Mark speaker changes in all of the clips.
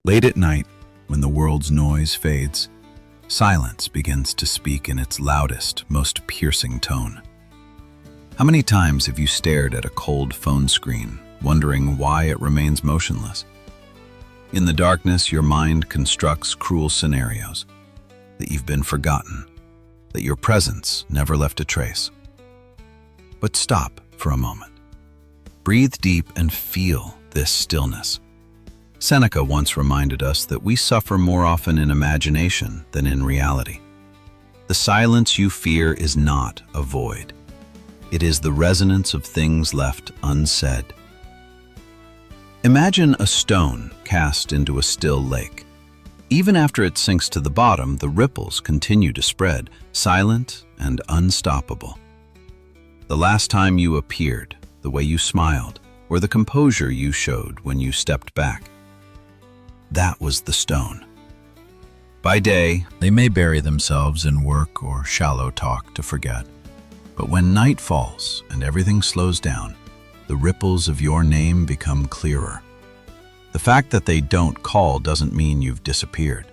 Speaker 1: Late at night, when the world's noise fades, silence begins to speak in its loudest, most piercing tone. How many times have you stared at a cold phone screen, wondering why it remains motionless? In the darkness, your mind constructs cruel scenarios, that you've been forgotten, that your presence never left a trace. But stop for a moment. Breathe deep and feel this stillness. Seneca once reminded us that we suffer more often in imagination than in reality. The silence you fear is not a void. It is the resonance of things left unsaid. Imagine a stone cast into a still lake. Even after it sinks to the bottom, the ripples continue to spread, silent and unstoppable. The last time you appeared, the way you smiled, or the composure you showed when you stepped back, that was the stone. By day, they may bury themselves in work or shallow talk to forget. But when night falls and everything slows down, the ripples of your name become clearer. The fact that they don't call doesn't mean you've disappeared.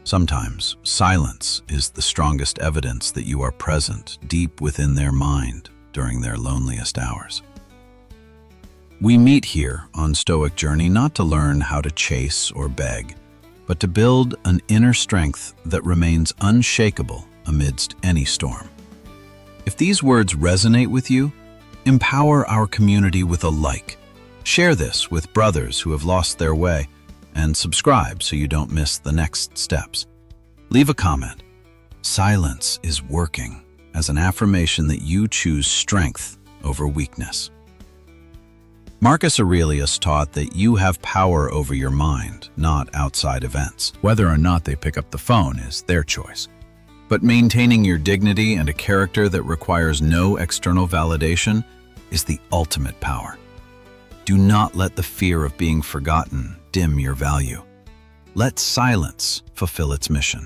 Speaker 1: Sometimes silence is the strongest evidence that you are present deep within their mind during their loneliest hours. We meet here on Stoic Journey not to learn how to chase or beg, but to build an inner strength that remains unshakable amidst any storm. If these words resonate with you, empower our community with a like. Share this with brothers who have lost their way, and subscribe so you don't miss the next steps. Leave a comment. Silence is working, as an affirmation that you choose strength over weakness. Marcus Aurelius taught that you have power over your mind, not outside events. Whether or not they pick up the phone is their choice. But maintaining your dignity and a character that requires no external validation is the ultimate power. Do not let the fear of being forgotten dim your value. Let silence fulfill its mission,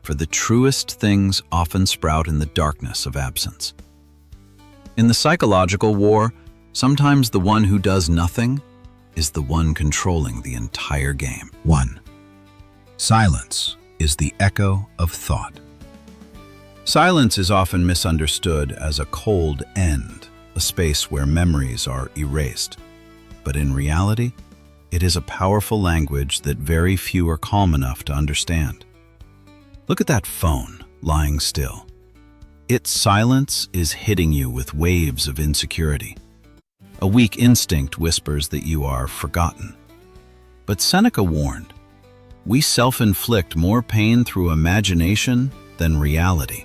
Speaker 1: for the truest things often sprout in the darkness of absence. In the psychological war, sometimes the one who does nothing is the one controlling the entire game. 1. Silence is the echo of thought. Silence is often misunderstood as a cold end, a space where memories are erased. But in reality, it is a powerful language that very few are calm enough to understand. Look at that phone lying still. Its silence is hitting you with waves of insecurity. A weak instinct whispers that you are forgotten. But Seneca warned, we self-inflict more pain through imagination than reality.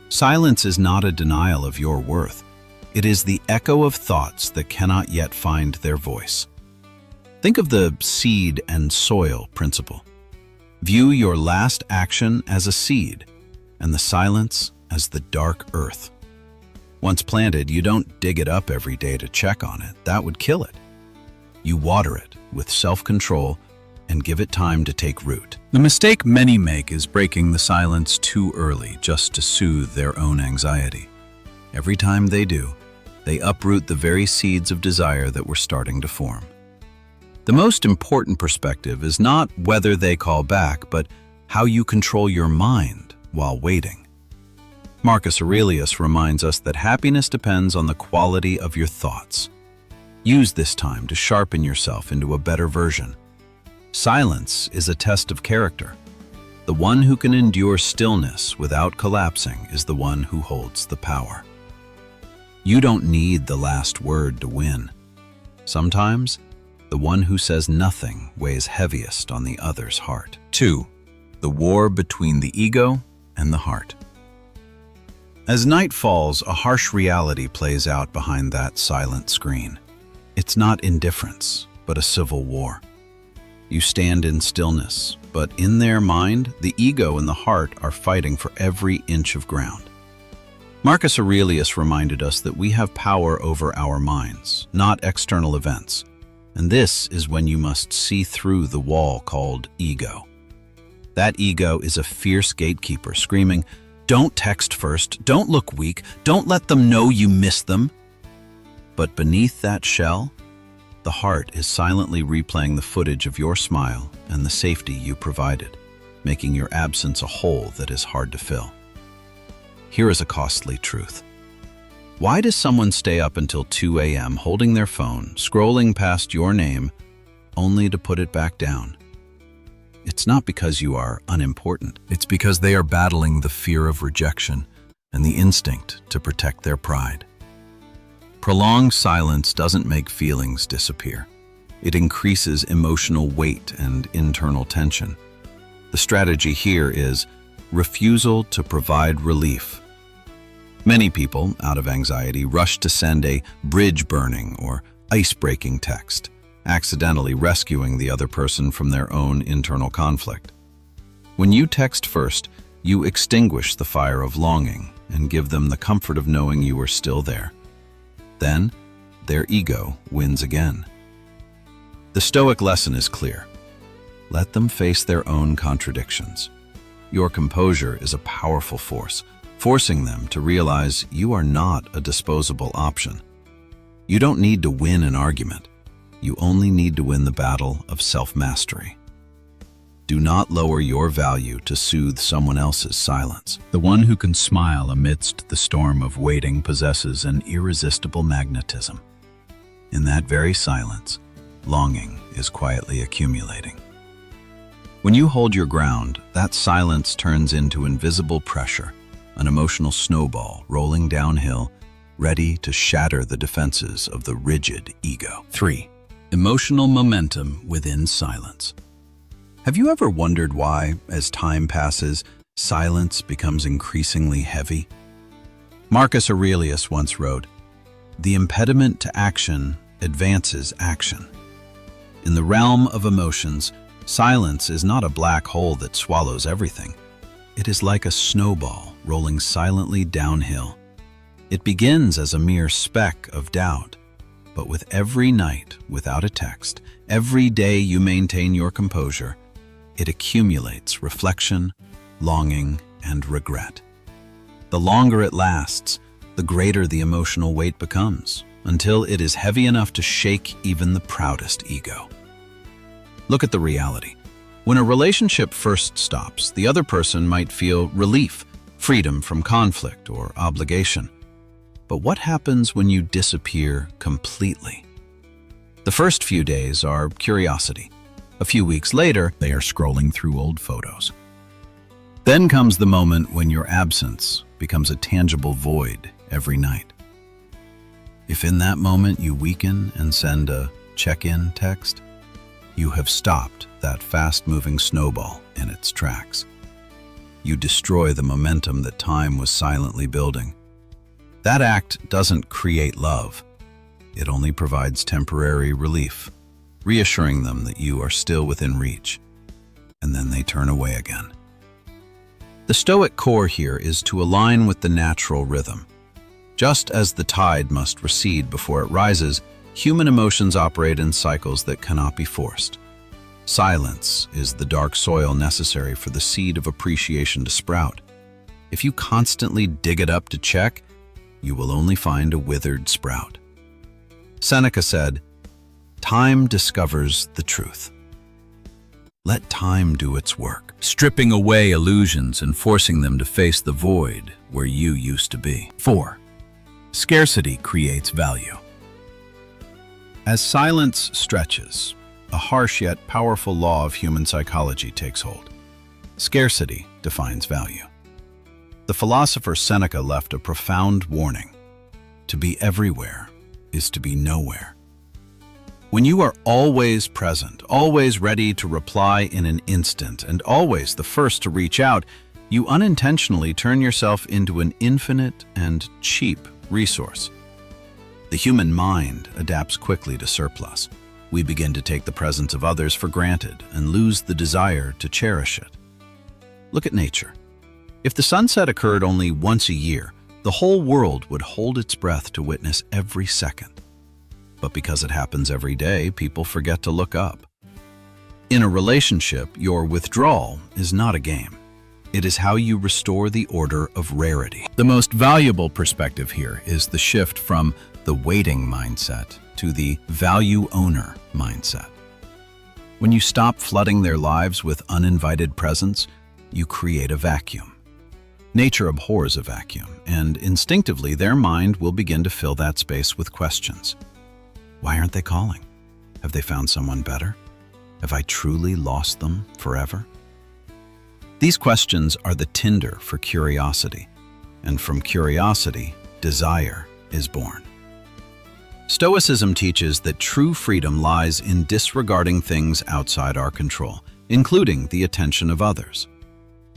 Speaker 1: Silence is not a denial of your worth. It is the echo of thoughts that cannot yet find their voice. Think of the seed and soil principle. View your last action as a seed, and the silence as the dark earth. Once planted, you don't dig it up every day to check on it. That would kill it. You water it with self-control and give it time to take root. The mistake many make is breaking the silence too early just to soothe their own anxiety. Every time they do, they uproot the very seeds of desire that were starting to form. The most important perspective is not whether they call back, but how you control your mind while waiting. Marcus Aurelius reminds us that happiness depends on the quality of your thoughts. Use this time to sharpen yourself into a better version. Silence is a test of character. The one who can endure stillness without collapsing is the one who holds the power. You don't need the last word to win. Sometimes, the one who says nothing weighs heaviest on the other's heart. 2. The war between the ego and the heart. As night falls, a harsh reality plays out behind that silent screen. It's not indifference, but a civil war. You stand in stillness, but in their mind, the ego and the heart are fighting for every inch of ground. Marcus Aurelius reminded us that we have power over our minds, not external events. And this is when you must see through the wall called ego. That ego is a fierce gatekeeper screaming, "Don't text first, don't look weak, don't let them know you miss them." But beneath that shell, The heart is silently replaying the footage of your smile and the safety you provided, making your absence a hole that is hard to fill. Here is a costly truth. Why does someone stay up until 2 a.m. holding their phone, scrolling past your name, only to put it back down? It's not because you are unimportant. It's because they are battling the fear of rejection and the instinct to protect their pride. Prolonged silence doesn't make feelings disappear. It increases emotional weight and internal tension. The strategy here is refusal to provide relief. Many people, out of anxiety, rush to send a bridge-burning or ice-breaking text, accidentally rescuing the other person from their own internal conflict. When you text first, you extinguish the fire of longing and give them the comfort of knowing you are still there. Then, their ego wins again. The Stoic lesson is clear. Let them face their own contradictions. Your composure is a powerful force, forcing them to realize you are not a disposable option. You don't need to win an argument. You only need to win the battle of self-mastery. Do not lower your value to soothe someone else's silence. The one who can smile amidst the storm of waiting possesses an irresistible magnetism. In that very silence, longing is quietly accumulating. When you hold your ground, that silence turns into invisible pressure, an emotional snowball rolling downhill, ready to shatter the defenses of the rigid ego. 3. Emotional momentum within silence. Have you ever wondered why, as time passes, silence becomes increasingly heavy? Marcus Aurelius once wrote, "The impediment to action advances action." In the realm of emotions, silence is not a black hole that swallows everything. It is like a snowball rolling silently downhill. It begins as a mere speck of doubt, but with every night without a text, every day you maintain your composure, it accumulates reflection, longing, and regret. The longer it lasts, the greater the emotional weight becomes, until it is heavy enough to shake even the proudest ego. Look at the reality. When a relationship first stops, the other person might feel relief, freedom from conflict or obligation. But what happens when you disappear completely? The first few days are curiosity. A few weeks later, they are scrolling through old photos. Then comes the moment when your absence becomes a tangible void every night. If in that moment you weaken and send a check-in text, you have stopped that fast-moving snowball in its tracks. You destroy the momentum that time was silently building. That act doesn't create love. It only provides temporary relief, reassuring them that you are still within reach, and then they turn away again. The Stoic core here is to align with the natural rhythm. Just as the tide must recede before it rises, human emotions operate in cycles that cannot be forced. Silence is the dark soil necessary for the seed of appreciation to sprout. If you constantly dig it up to check, you will only find a withered sprout. Seneca said, "Time discovers the truth." Let time do its work, stripping away illusions and forcing them to face the void where you used to be. 4. Scarcity creates value. As silence stretches, a harsh yet powerful law of human psychology takes hold. Scarcity defines value. The philosopher Seneca left a profound warning. To be everywhere is to be nowhere. When you are always present, always ready to reply in an instant, and always the first to reach out, you unintentionally turn yourself into an infinite and cheap resource. The human mind adapts quickly to surplus. We begin to take the presence of others for granted and lose the desire to cherish it. Look at nature. If the sunset occurred only once a year, the whole world would hold its breath to witness every second. But because it happens every day, people forget to look up. In a relationship, your withdrawal is not a game. It is how you restore the order of rarity. The most valuable perspective here is the shift from the waiting mindset to the value owner mindset. When you stop flooding their lives with uninvited presence, you create a vacuum. Nature abhors a vacuum, and instinctively their mind will begin to fill that space with questions. Why aren't they calling? Have they found someone better? Have I truly lost them forever? These questions are the tinder for curiosity, and from curiosity, desire is born. Stoicism teaches that true freedom lies in disregarding things outside our control, including the attention of others.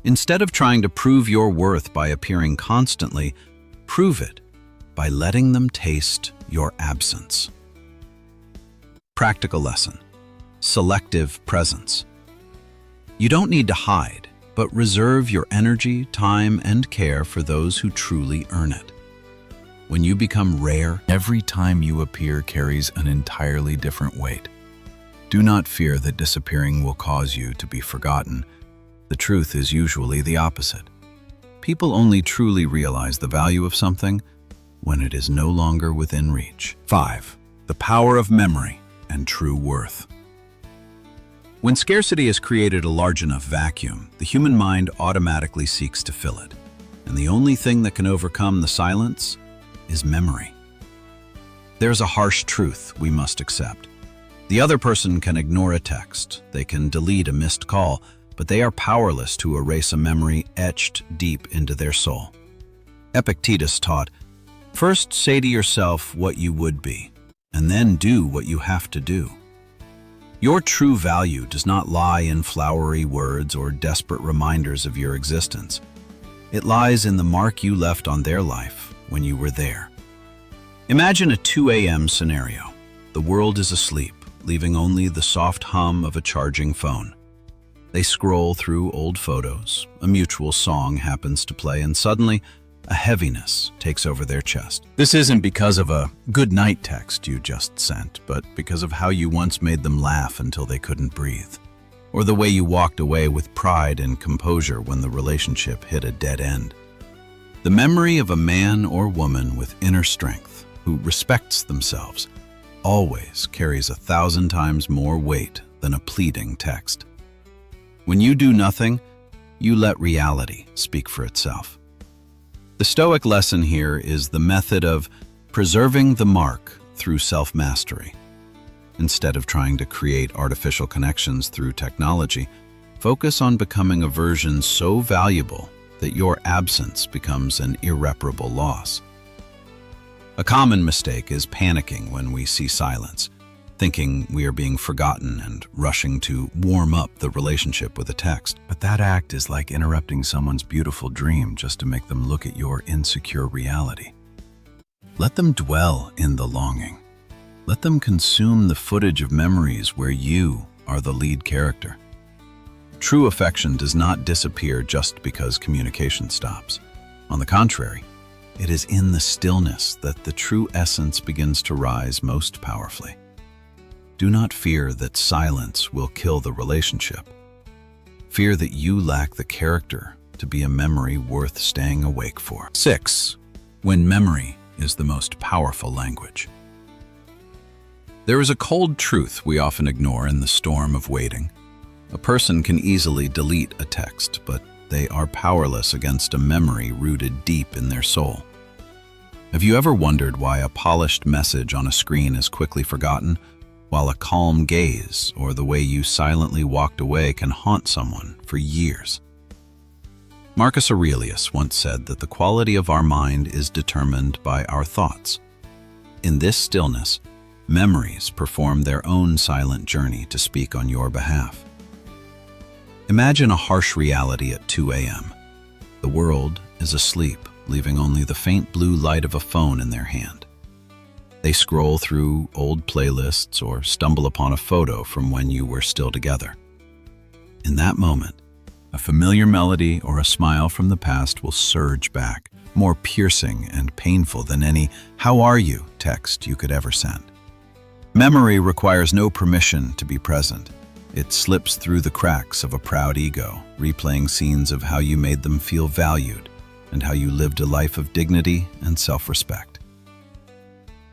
Speaker 1: Instead of trying to prove your worth by appearing constantly, prove it by letting them taste your absence. Practical lesson: selective presence. You don't need to hide, but reserve your energy, time, and care for those who truly earn it. When you become rare, every time you appear carries an entirely different weight. Do not fear that disappearing will cause you to be forgotten. The truth is usually the opposite. People only truly realize the value of something when it is no longer within reach. 5. The power of memory and true worth. When scarcity has created a large enough vacuum, the human mind automatically seeks to fill it. And the only thing that can overcome the silence is memory. There's a harsh truth we must accept. The other person can ignore a text, they can delete a missed call, but they are powerless to erase a memory etched deep into their soul. Epictetus taught, "First say to yourself what you would be, and then do what you have to do." Your true value does not lie in flowery words or desperate reminders of your existence. It lies in the mark you left on their life when you were there. Imagine a 2 a.m. scenario. The world is asleep, leaving only the soft hum of a charging phone. They scroll through old photos, a mutual song happens to play, and suddenly a heaviness takes over their chest. This isn't because of a good night text you just sent, but because of how you once made them laugh until they couldn't breathe, or the way you walked away with pride and composure when the relationship hit a dead end. The memory of a man or woman with inner strength, who respects themselves, always carries 1,000 times more weight than a pleading text. When you do nothing, you let reality speak for itself. The Stoic lesson here is the method of preserving the mark through self-mastery. Instead of trying to create artificial connections through technology, focus on becoming a version so valuable that your absence becomes an irreparable loss. A common mistake is panicking when we see silence, thinking we are being forgotten and rushing to warm up the relationship with a text. But that act is like interrupting someone's beautiful dream just to make them look at your insecure reality. Let them dwell in the longing. Let them consume the footage of memories where you are the lead character. True affection does not disappear just because communication stops. On the contrary, it is in the stillness that the true essence begins to rise most powerfully. Do not fear that silence will kill the relationship. Fear that you lack the character to be a memory worth staying awake for. 6. When memory is the most powerful language. There is a cold truth we often ignore in the storm of waiting. A person can easily delete a text, but they are powerless against a memory rooted deep in their soul. Have you ever wondered why a polished message on a screen is quickly forgotten, while a calm gaze or the way you silently walked away can haunt someone for years? Marcus Aurelius once said that the quality of our mind is determined by our thoughts. In this stillness, memories perform their own silent journey to speak on your behalf. Imagine a harsh reality at 2 a.m. The world is asleep, leaving only the faint blue light of a phone in their hand. They scroll through old playlists or stumble upon a photo from when you were still together. In that moment, a familiar melody or a smile from the past will surge back, more piercing and painful than any "How are you?" text you could ever send. Memory requires no permission to be present. It slips through the cracks of a proud ego, replaying scenes of how you made them feel valued and how you lived a life of dignity and self-respect.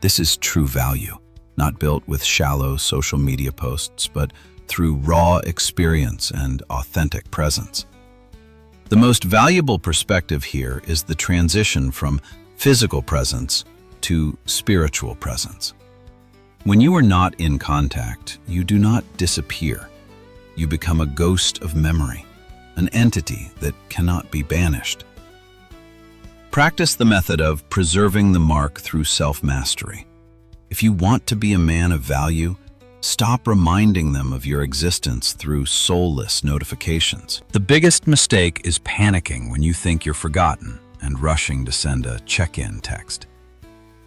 Speaker 1: This is true value, not built with shallow social media posts, but through raw experience and authentic presence. The most valuable perspective here is the transition from physical presence to spiritual presence. When you are not in contact, you do not disappear. You become a ghost of memory, an entity that cannot be banished. Practice the method of preserving the mark through self-mastery. If you want to be a man of value, stop reminding them of your existence through soulless notifications. The biggest mistake is panicking when you think you're forgotten and rushing to send a check-in text.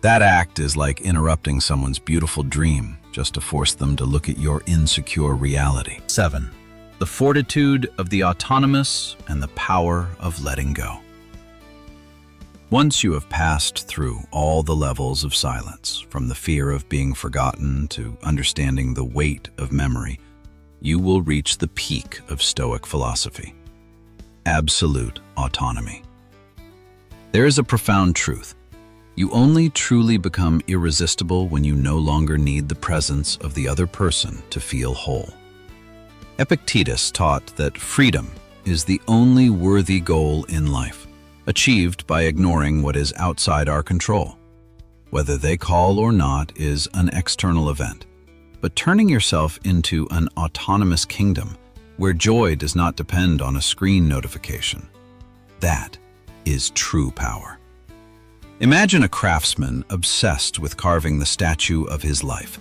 Speaker 1: That act is like interrupting someone's beautiful dream just to force them to look at your insecure reality. 7. The fortitude of the autonomous and the power of letting go. Once you have passed through all the levels of silence, from the fear of being forgotten to understanding the weight of memory, you will reach the peak of Stoic philosophy: absolute autonomy. There is a profound truth. You only truly become irresistible when you no longer need the presence of the other person to feel whole. Epictetus taught that freedom is the only worthy goal in life, achieved by ignoring what is outside our control. Whether they call or not is an external event, but turning yourself into an autonomous kingdom where joy does not depend on a screen notification, that is true power. Imagine a craftsman obsessed with carving the statue of his life.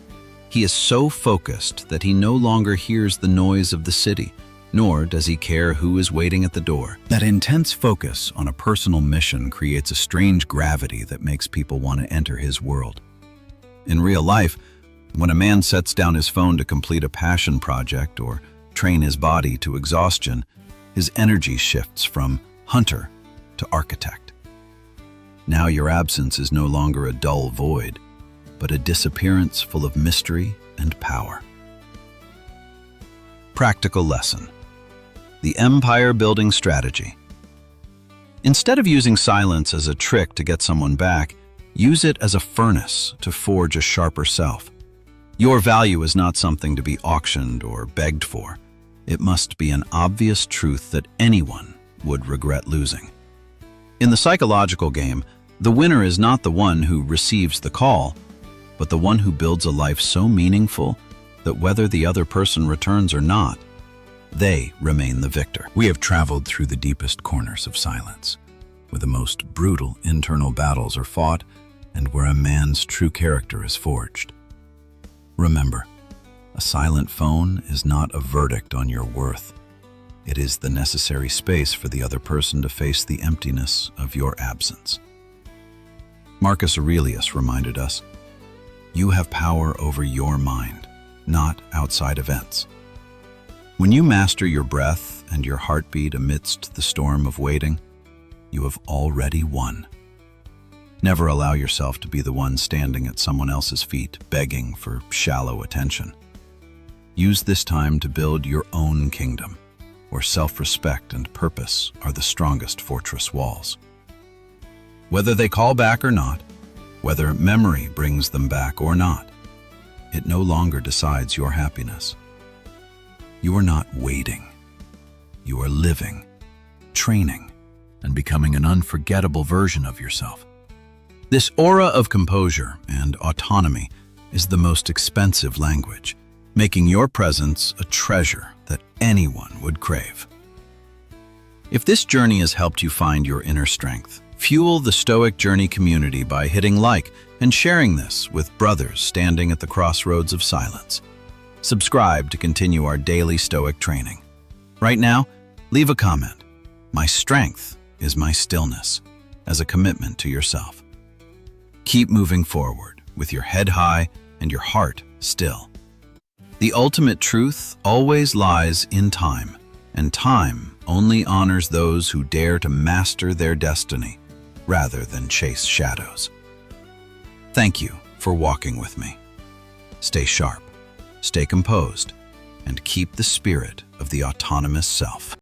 Speaker 1: He is so focused that he no longer hears the noise of the city, nor does he care who is waiting at the door. That intense focus on a personal mission creates a strange gravity that makes people want to enter his world. In real life, when a man sets down his phone to complete a passion project or train his body to exhaustion, his energy shifts from hunter to architect. Now your absence is no longer a dull void, but a disappearance full of mystery and power. Practical lesson: the empire-building strategy. Instead of using silence as a trick to get someone back, use it as a furnace to forge a sharper self. Your value is not something to be auctioned or begged for. It must be an obvious truth that anyone would regret losing. In the psychological game, the winner is not the one who receives the call, but the one who builds a life so meaningful that whether the other person returns or not, they remain the victor. We have traveled through the deepest corners of silence, where the most brutal internal battles are fought and where a man's true character is forged. Remember, a silent phone is not a verdict on your worth. It is the necessary space for the other person to face the emptiness of your absence. Marcus Aurelius reminded us, "You have power over your mind, not outside events." When you master your breath and your heartbeat amidst the storm of waiting, you have already won. Never allow yourself to be the one standing at someone else's feet, begging for shallow attention. Use this time to build your own kingdom, where self-respect and purpose are the strongest fortress walls. Whether they call back or not, whether memory brings them back or not, it no longer decides your happiness. You are not waiting. You are living, training, and becoming an unforgettable version of yourself. This aura of composure and autonomy is the most expensive language, making your presence a treasure that anyone would crave. If this journey has helped you find your inner strength, fuel the Stoic Journey community by hitting like and sharing this with brothers standing at the crossroads of silence. Subscribe to continue our daily Stoic training. Right now, leave a comment. "My strength is my stillness," as a commitment to yourself. Keep moving forward with your head high and your heart still. The ultimate truth always lies in time, and time only honors those who dare to master their destiny rather than chase shadows. Thank you for walking with me. Stay sharp, stay composed, and keep the spirit of the autonomous self.